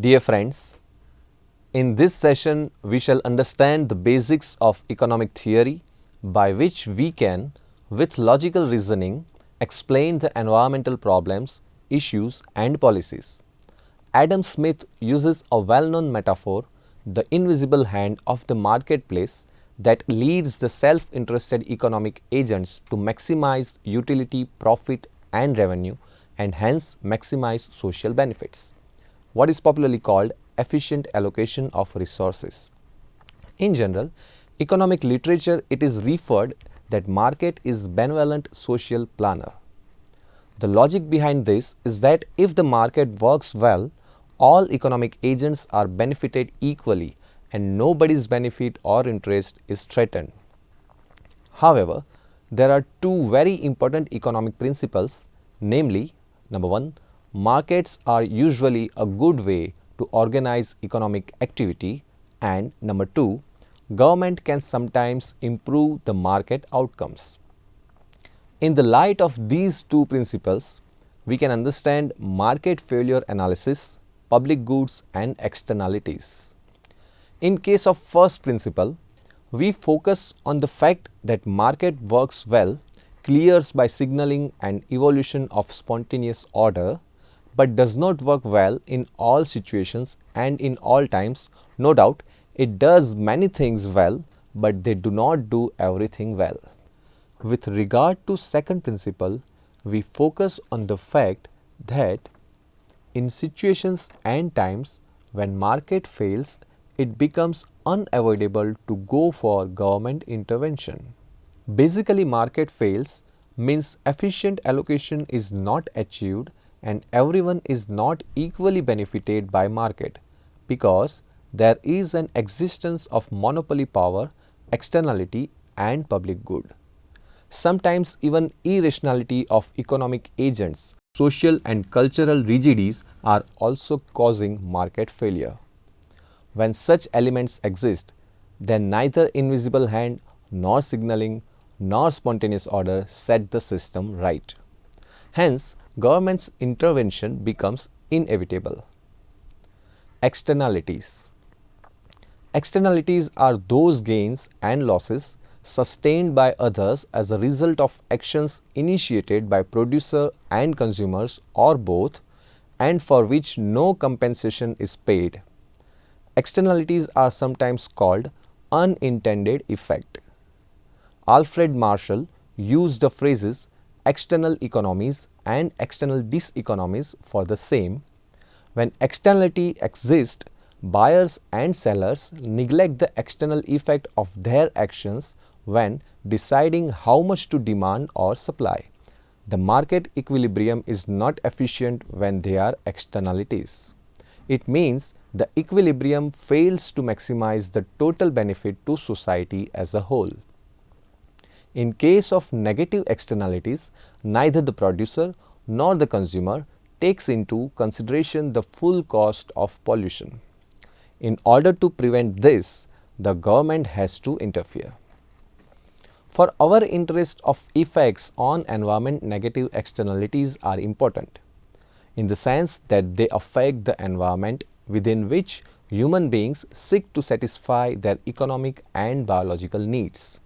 Dear friends, in this session we shall understand the basics of economic theory by which we can, with logical reasoning, explain the environmental problems, issues and policies. Adam Smith uses a well-known metaphor, the invisible hand of the marketplace, that leads the self-interested economic agents to maximize utility, profit and revenue and hence maximize social benefits, what is popularly called efficient allocation of resources. In general, economic literature it is referred that market is benevolent social planner. The logic behind this is that if the market works well, all economic agents are benefited equally and nobody's benefit or interest is threatened. However, there are two very important economic principles, namely, number one, markets are usually a good way to organize economic activity, and number two, government can sometimes improve the market outcomes. In the light of these two principles, we can understand market failure analysis, public goods and externalities. In case of first principle, we focus on the fact that market works well, clears by signaling an evolution of spontaneous order, but does not work well in all situations and in all times. No doubt, it does many things well, but they do not do everything well. With regard to second principle, we focus on the fact that in situations and times when market fails, it becomes unavoidable to go for government intervention. Basically, market fails means efficient allocation is not achieved and everyone is not equally benefited by market because there is an existence of monopoly power, externality and public good. Sometimes even irrationality of economic agents, social and cultural rigidities are also causing market failure. When such elements exist, then neither invisible hand nor signaling nor spontaneous order set the system right. Hence, government's intervention becomes inevitable. Externalities. Externalities are those gains and losses sustained by others as a result of actions initiated by producer and consumers or both, and for which no compensation is paid. Externalities are sometimes called unintended effect. Alfred Marshall used the phrases external economies and external diseconomies for the same. When externality exists, buyers and sellers neglect the external effect of their actions when deciding how much to demand or supply. The market equilibrium is not efficient when there are externalities. It means the equilibrium fails to maximize the total benefit to society as a whole. In case of negative externalities, neither the producer nor the consumer takes into consideration the full cost of pollution. In order to prevent this, the government has to interfere. For our interest of effects on environment, negative externalities are important, in the sense that they affect the environment within which human beings seek to satisfy their economic and biological needs.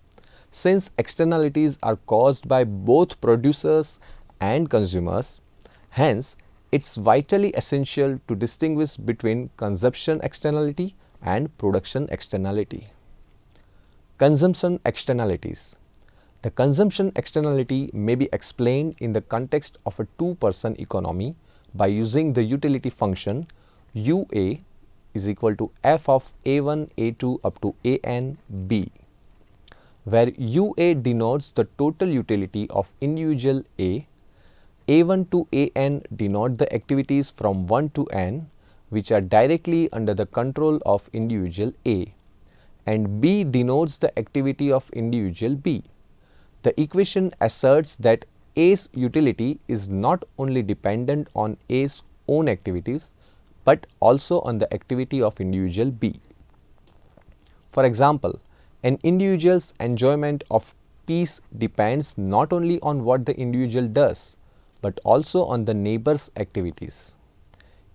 Since externalities are caused by both producers and consumers, hence it's vitally essential to distinguish between consumption externality and production externality. Consumption externalities. The consumption externality may be explained in the context of a two-person economy by using the utility function UA is equal to f of A1, A2 up to AN, B, where UA denotes the total utility of individual A, A1 to AN denote the activities from 1 to N which are directly under the control of individual A, and B denotes the activity of individual B. The equation asserts that A's utility is not only dependent on A's own activities but also on the activity of individual B. For example, an individual's enjoyment of peace depends not only on what the individual does but also on the neighbor's activities.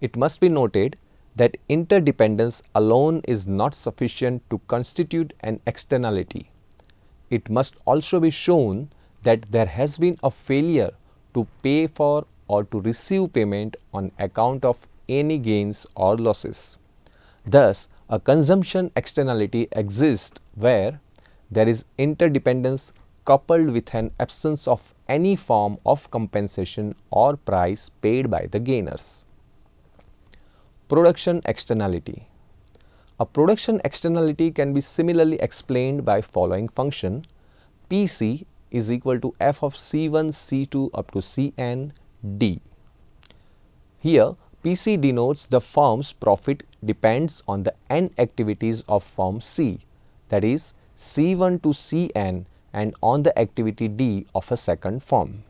It must be noted that interdependence alone is not sufficient to constitute an externality. It must also be shown that there has been a failure to pay for or to receive payment on account of any gains or losses. Thus, a consumption externality exists where there is interdependence coupled with an absence of any form of compensation or price paid by the gainers. Production externality. A production externality can be similarly explained by following function: PC is equal to f of C1, C2 up to Cn d. Here, PC denotes the firm's profit depends on the n activities of firm C, that is C1 to Cn, and on the activity D of a second firm.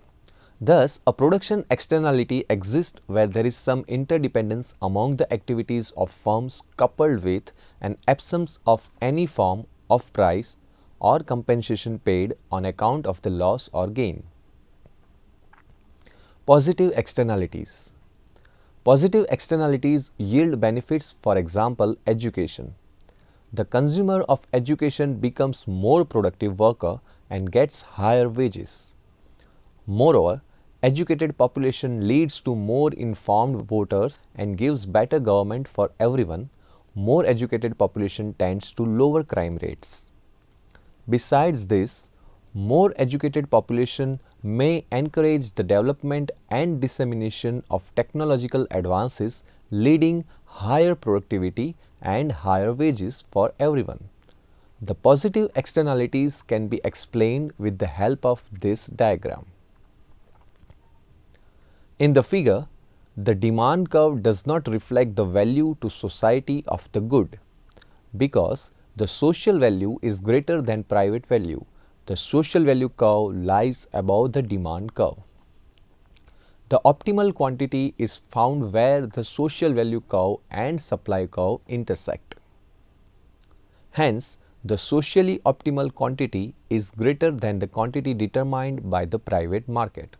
Thus, a production externality exists where there is some interdependence among the activities of firms coupled with an absence of any form of price or compensation paid on account of the loss or gain. Positive externalities. Positive externalities yield benefits, for example, education. The consumer of education becomes more productive worker and gets higher wages. Moreover, educated population leads to more informed voters and gives better government for everyone. More educated population tends to lower crime rates. Besides this, more educated population may encourage the development and dissemination of technological advances, leading higher productivity and higher wages for everyone. The positive externalities can be explained with the help of this diagram. In the figure, the demand curve does not reflect the value to society of the good, because the social value is greater than private value. The social value curve lies above the demand curve. The optimal quantity is found where the social value curve and supply curve intersect. Hence, the socially optimal quantity is greater than the quantity determined by the private market.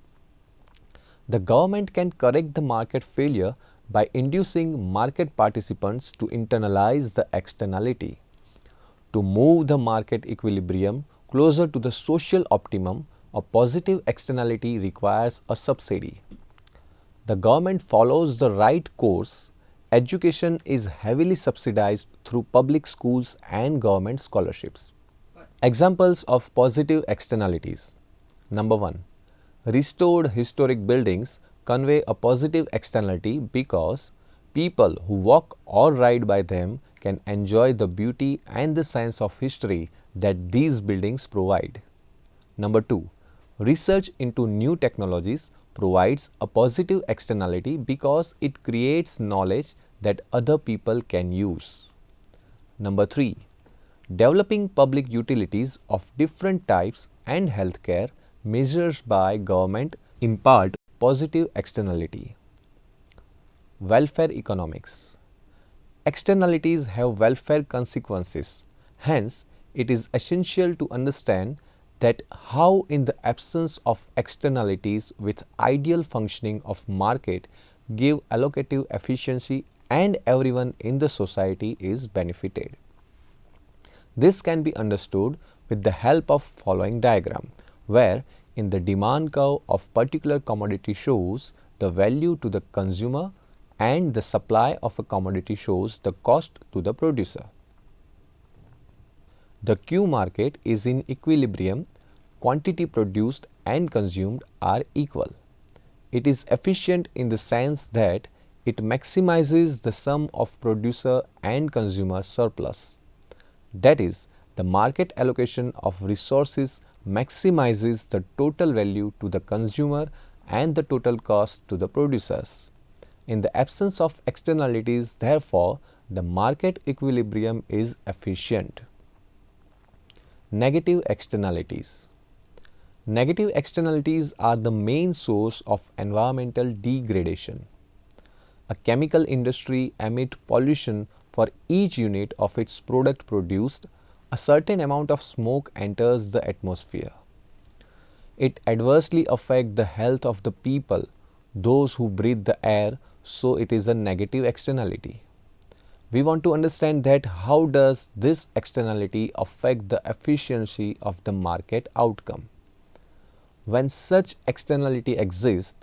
The government can correct the market failure by inducing market participants to internalize the externality. To move the market equilibrium closer to the social optimum, a positive externality requires a subsidy. The government follows the right course. Education is heavily subsidized through public schools and government scholarships. Examples of positive externalities. Number 1. Restored historic buildings convey a positive externality because people who walk or ride by them can enjoy the beauty and the science of history that these buildings provide. Number 2. Research into new technologies provides a positive externality because it creates knowledge that other people can use. Number 3. Developing public utilities of different types and healthcare measures by government impart positive externality. Welfare economics. Externalities have welfare consequences. Hence, it is essential to understand that how in the absence of externalities with ideal functioning of market give allocative efficiency and everyone in the society is benefited. This can be understood with the help of following diagram, where in the demand curve of particular commodity shows the value to the consumer and the supply of a commodity shows the cost to the producer. The Q market is in equilibrium, quantity produced and consumed are equal. It is efficient in the sense that it maximizes the sum of producer and consumer surplus. That is, the market allocation of resources maximizes the total value to the consumer and the total cost to the producers. In the absence of externalities, therefore, the market equilibrium is efficient. Negative externalities. Negative externalities are the main source of environmental degradation. A chemical industry emits pollution for each unit of its product produced. A certain amount of smoke enters the atmosphere. It adversely affects the health of the people, those who breathe the air, so it is a negative externality. we want to understand that how does this externality affect the efficiency of the market outcome. When such externality exists,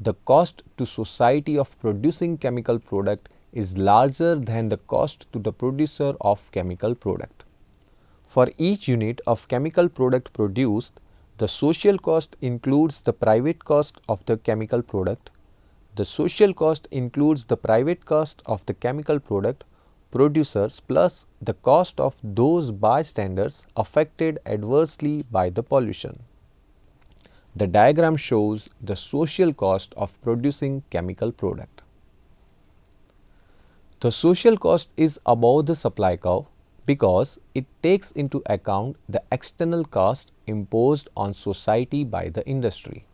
the cost to society of producing chemical product is larger than the cost to the producer of chemical product. For each unit of chemical product produced, the social cost includes the private cost of the chemical product. The social cost includes the private cost of the chemical product producers plus the cost of those bystanders affected adversely by the pollution. The diagram shows the social cost of producing chemical product. The social cost is above the supply curve because it takes into account the external cost imposed on society by the industry.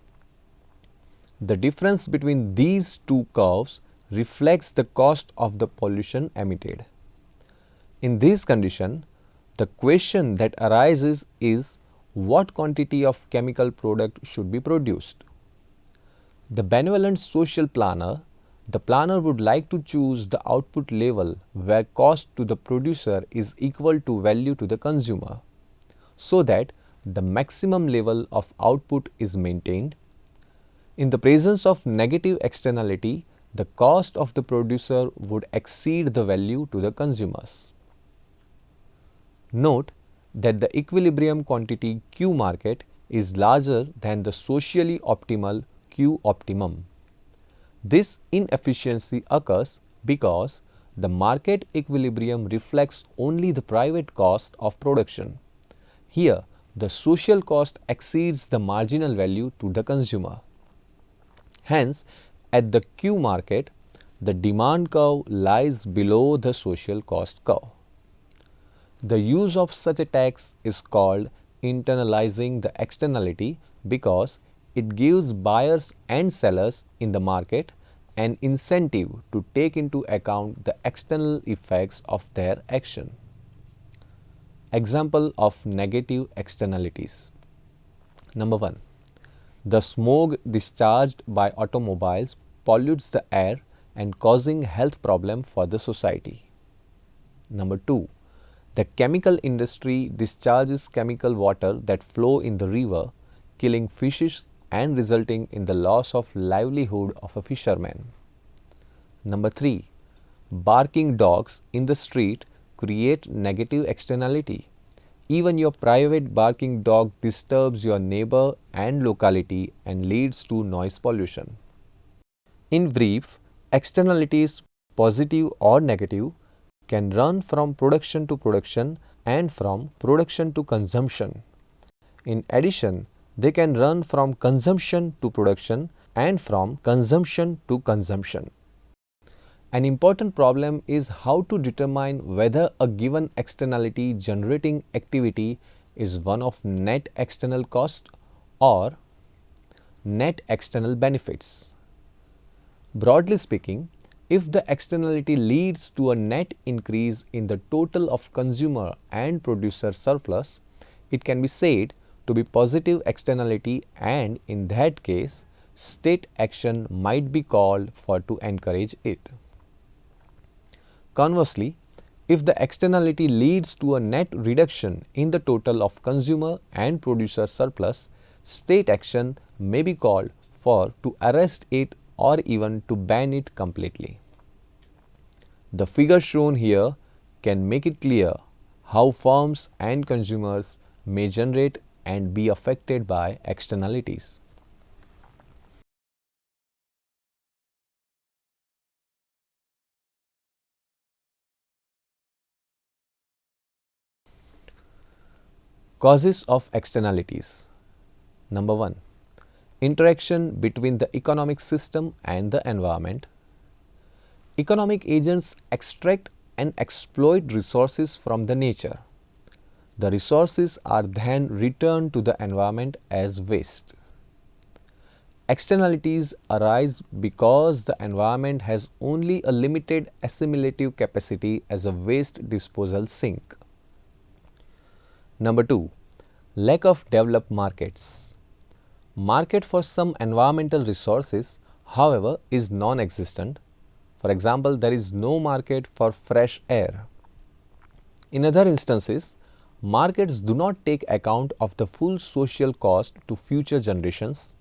The difference between these two curves reflects the cost of the pollution emitted. In this condition, the question that arises is what quantity of chemical product should be produced. The benevolent social planner, the planner would like to choose the output level where cost to the producer is equal to value to the consumer, so that the maximum level of output is maintained. In the presence of negative externality, the cost of the producer would exceed the value to the consumers. Note that the equilibrium quantity Q market is larger than the socially optimal Q optimum. This inefficiency occurs because the market equilibrium reflects only the private cost of production. Here, the social cost exceeds the marginal value to the consumer. Hence, at the Q market, the demand curve lies below the social cost curve. The use of such a tax is called internalizing the externality because it gives buyers and sellers in the market an incentive to take into account the external effects of their action. Example of negative externalities. Number 1. The smoke discharged by automobiles pollutes the air and causing health problem for the society. Number 2. The chemical industry discharges chemical water that flow in the river, killing fishes and resulting in the loss of livelihood of a fisherman. Number 3. Barking dogs in the street create negative externality. Even your private barking dog disturbs your neighbor and locality and leads to noise pollution. In brief, externalities, positive or negative, can run from production to production and from production to consumption. In addition, they can run from consumption to production and from consumption to consumption. An important problem is how to determine whether a given externality generating activity is one of net external cost or net external benefits. Broadly speaking, if the externality leads to a net increase in the total of consumer and producer surplus, it can be said to be positive externality, and in that case, state action might be called for to encourage it. Conversely, if the externality leads to a net reduction in the total of consumer and producer surplus, state action may be called for to arrest it or even to ban it completely. The figure shown here can make it clear how firms and consumers may generate and be affected by externalities. Causes of externalities. Number 1. Interaction between the economic system and the environment. Economic agents extract and exploit resources from the nature. The resources are then returned to the environment as waste. Externalities arise because the environment has only a limited assimilative capacity as a waste disposal sink. Number 2. Lack of developed markets. Market for some environmental resources, however, is non-existent. For example, there is no market for fresh air. In other instances, markets do not take account of the full social cost to future generations.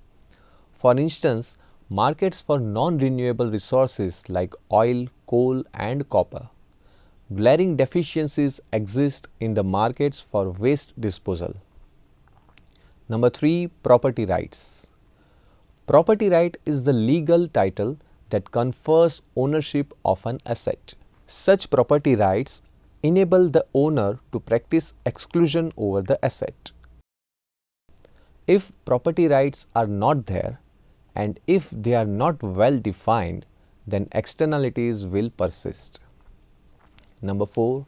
For instance, markets for non-renewable resources like oil, coal and copper. Glaring deficiencies exist in the markets for waste disposal. Number 3. Property rights. Property right is the legal title that confers ownership of an asset. Such property rights enable the owner to practice exclusion over the asset. If property rights are not there, and if they are not well defined, then externalities will persist. Number 4.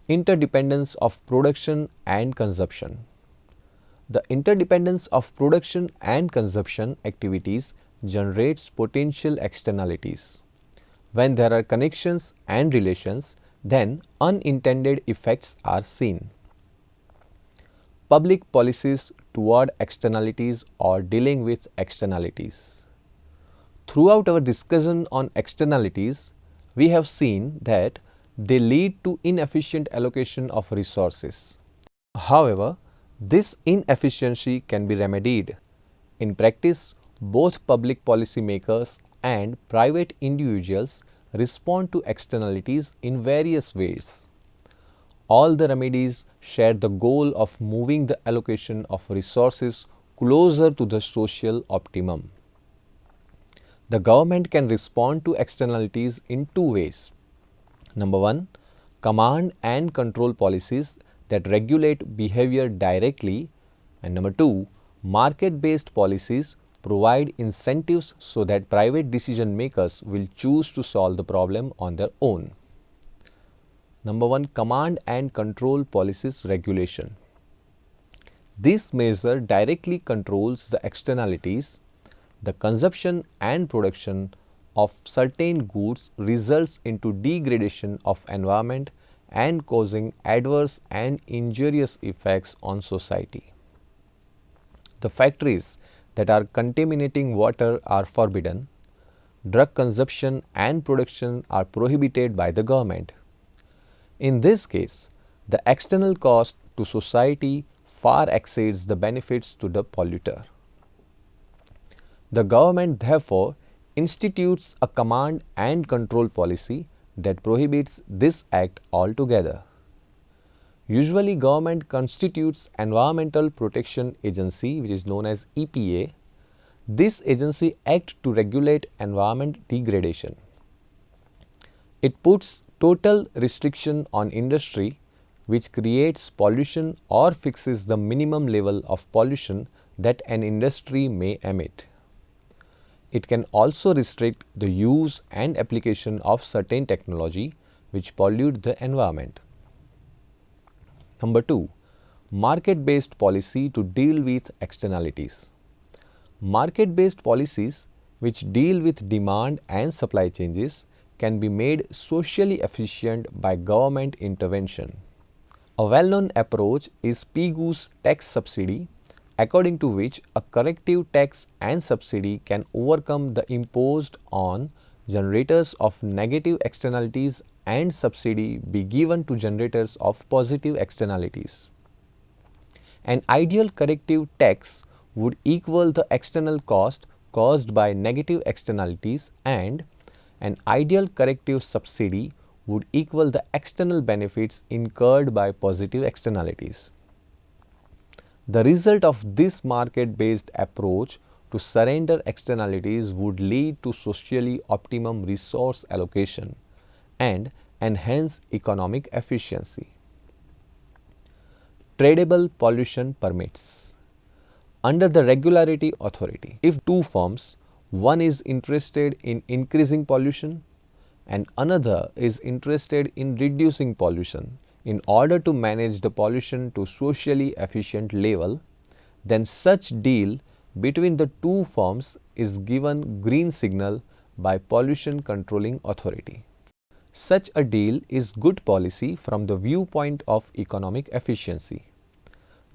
Interdependence of production and consumption. The interdependence of production and consumption activities generates potential externalities. When there are connections and relations, then unintended effects are seen. Public policies toward externalities or dealing with externalities. Throughout our discussion on externalities, we have seen that they lead to inefficient allocation of resources. However, this inefficiency can be remedied. In practice, both public policy makers and private individuals respond to externalities in various ways. All the remedies share the goal of moving the allocation of resources closer to the social optimum. The government can respond to externalities in two ways. Number 1. Command and control policies that regulate behavior directly, and number 2. Market-based policies provide incentives so that private decision makers will choose to solve the problem on their own. Number 1. Command and control policies regulation. This measure directly controls the externalities. The consumption and production of certain goods results into degradation of environment and causing adverse and injurious effects on society. The factories that are contaminating water are forbidden. Drug consumption and production are prohibited by the government. In this case, the external cost to society far exceeds the benefits to the polluter. The government therefore institutes a command and control policy that prohibits this act altogether. Usually, government constitutes Environmental Protection Agency, which is known as EPA. This agency acts to regulate environment degradation. It puts total restriction on industry which creates pollution or fixes the minimum level of pollution that an industry may emit. It can also restrict the use and application of certain technology which pollute the environment. Number 2. Market-based policy to deal with externalities. Market-based policies which deal with demand and supply changes can be made socially efficient by government intervention. A well-known approach is Pigu's tax subsidy, according to which a corrective tax and subsidy can overcome the imposed on generators of negative externalities and subsidy be given to generators of positive externalities. An ideal corrective tax would equal the external cost caused by negative externalities, and an ideal corrective subsidy would equal the external benefits incurred by positive externalities. The result of this market-based approach to surrender externalities would lead to socially optimum resource allocation and enhance economic efficiency. Tradable pollution permits. Under the Regulatory Authority, if two firms, one is interested in increasing pollution and another is interested in reducing pollution in order to manage the pollution to socially efficient level, then such deal between the two firms is given green signal by Pollution Controlling Authority. Such a deal is good policy from the viewpoint of economic efficiency.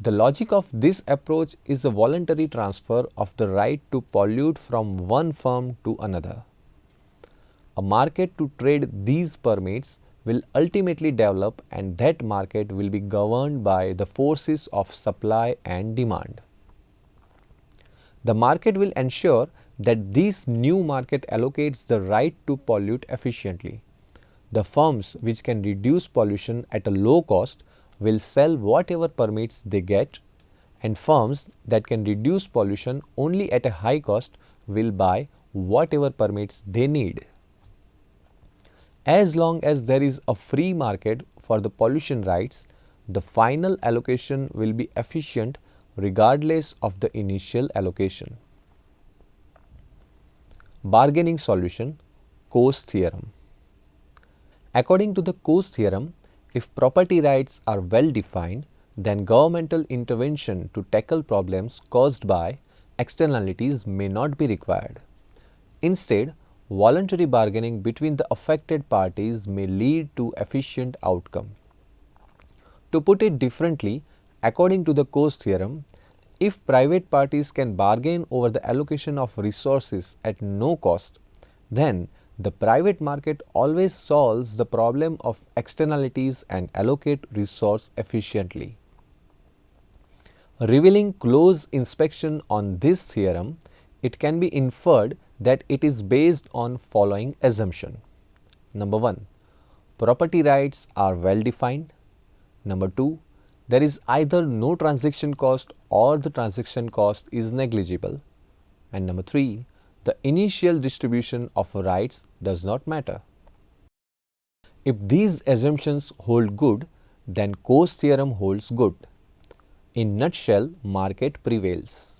The logic of this approach is a voluntary transfer of the right to pollute from one firm to another. A market to trade these permits will ultimately develop, and that market will be governed by the forces of supply and demand. The market will ensure that this new market allocates the right to pollute efficiently. The firms which can reduce pollution at a low cost will sell whatever permits they get, and firms that can reduce pollution only at a high cost will buy whatever permits they need. As long as there is a free market for the pollution rights, the final allocation will be efficient regardless of the initial allocation. Bargaining solution, Coase theorem. According to the Coase theorem, if property rights are well defined, then governmental intervention to tackle problems caused by externalities may not be required. Instead, voluntary bargaining between the affected parties may lead to efficient outcome. To put it differently, according to the Coase theorem, if private parties can bargain over the allocation of resources at no cost, then the private market always solves the problem of externalities and allocate resource efficiently. Revealing close inspection on this theorem, it can be inferred that it is based on following assumption. Number 1, property rights are well defined. Number 2, there is either no transaction cost or the transaction cost is negligible. And number 3, the initial distribution of rights does not matter. If these assumptions hold good, then Coase theorem holds good. In nutshell, market prevails.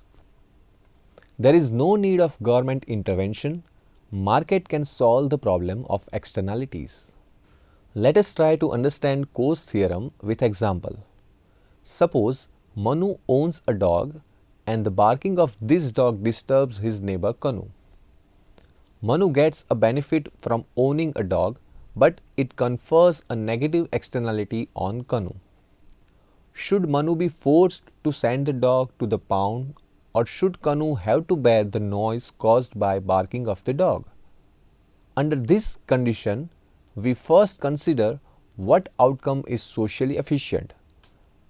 There is no need of government intervention. Market can solve the problem of externalities. Let us try to understand Coase theorem with example. Suppose Manu owns a dog and the barking of this dog disturbs his neighbor Kanu. Manu gets a benefit from owning a dog, but it confers a negative externality on Kanu. Should Manu be forced to send the dog to the pound, or should Kanu have to bear the noise caused by barking of the dog? Under this condition, we first consider what outcome is socially efficient.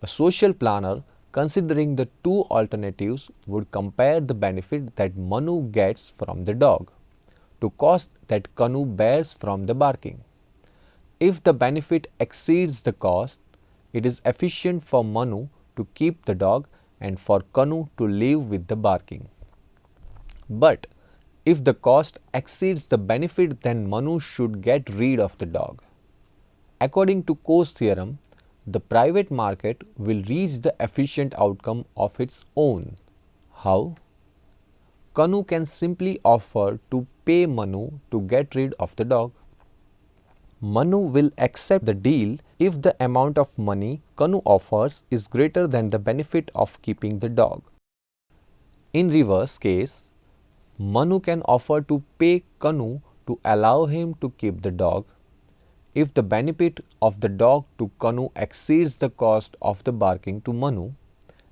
A social planner, considering the two alternatives, would compare the benefit that Manu gets from the dog to cost that Kanu bears from the barking. If the benefit exceeds the cost, it is efficient for Manu to keep the dog and for Kanu to live with the barking. But if the cost exceeds the benefit, then Manu should get rid of the dog. According to Coase theorem, the private market will reach the efficient outcome of its own. How? Kanu can simply offer to pay Manu to get rid of the dog. Manu will accept the deal if the amount of money Kanu offers is greater than the benefit of keeping the dog. In reverse case, Manu can offer to pay Kanu to allow him to keep the dog. If the benefit of the dog to Kanu exceeds the cost of the barking to Manu,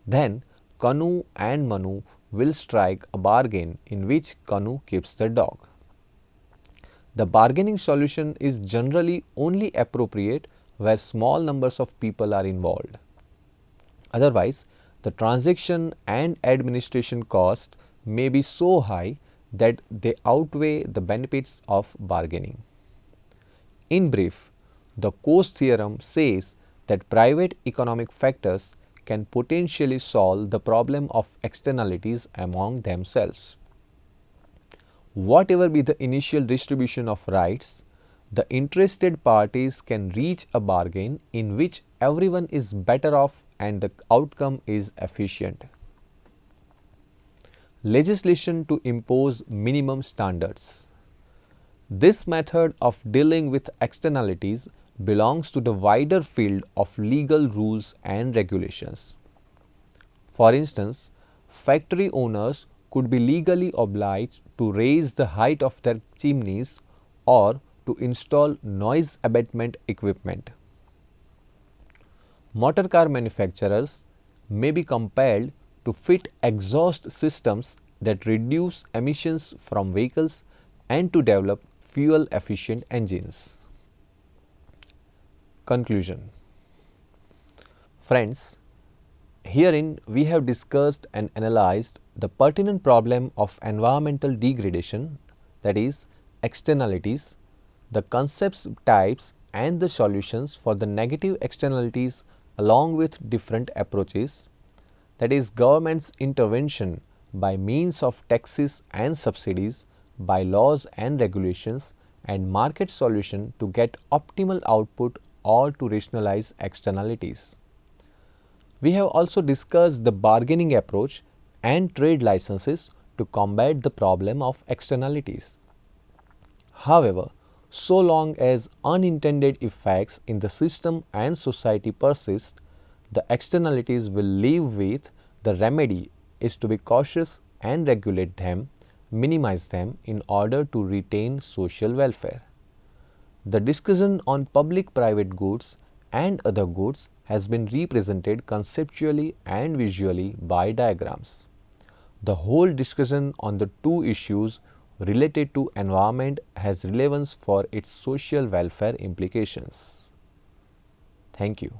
then Kanu and Manu will strike a bargain in which Kanu keeps the dog. The bargaining solution is generally only appropriate where small numbers of people are involved. Otherwise, the transaction and administration cost may be so high that they outweigh the benefits of bargaining. In brief, the Coase theorem says that private economic factors can potentially solve the problem of externalities among themselves. Whatever be the initial distribution of rights, the interested parties can reach a bargain in which everyone is better off and the outcome is efficient. Legislation to impose minimum standards. This method of dealing with externalities belongs to the wider field of legal rules and regulations. For instance, factory owners could be legally obliged to raise the height of their chimneys or to install noise abatement equipment. Motor car manufacturers may be compelled to fit exhaust systems that reduce emissions from vehicles and to develop fuel efficient engines. Conclusion. Friends, herein we have discussed and analyzed the pertinent problem of environmental degradation, that is, externalities, the concepts, types, and the solutions for the negative externalities along with different approaches, that is, government's intervention by means of taxes and subsidies, by laws and regulations, and market solution to get optimal output or to rationalize externalities. We have also discussed the bargaining approach and trade licenses to combat the problem of externalities. However, so long as unintended effects in the system and society persist, the externalities will live with. The remedy is to be cautious and regulate them, minimize them in order to retain social welfare. The discussion on public-private goods and other goods has been represented conceptually and visually by diagrams. The whole discussion on the two issues related to environment has relevance for its social welfare implications. Thank you.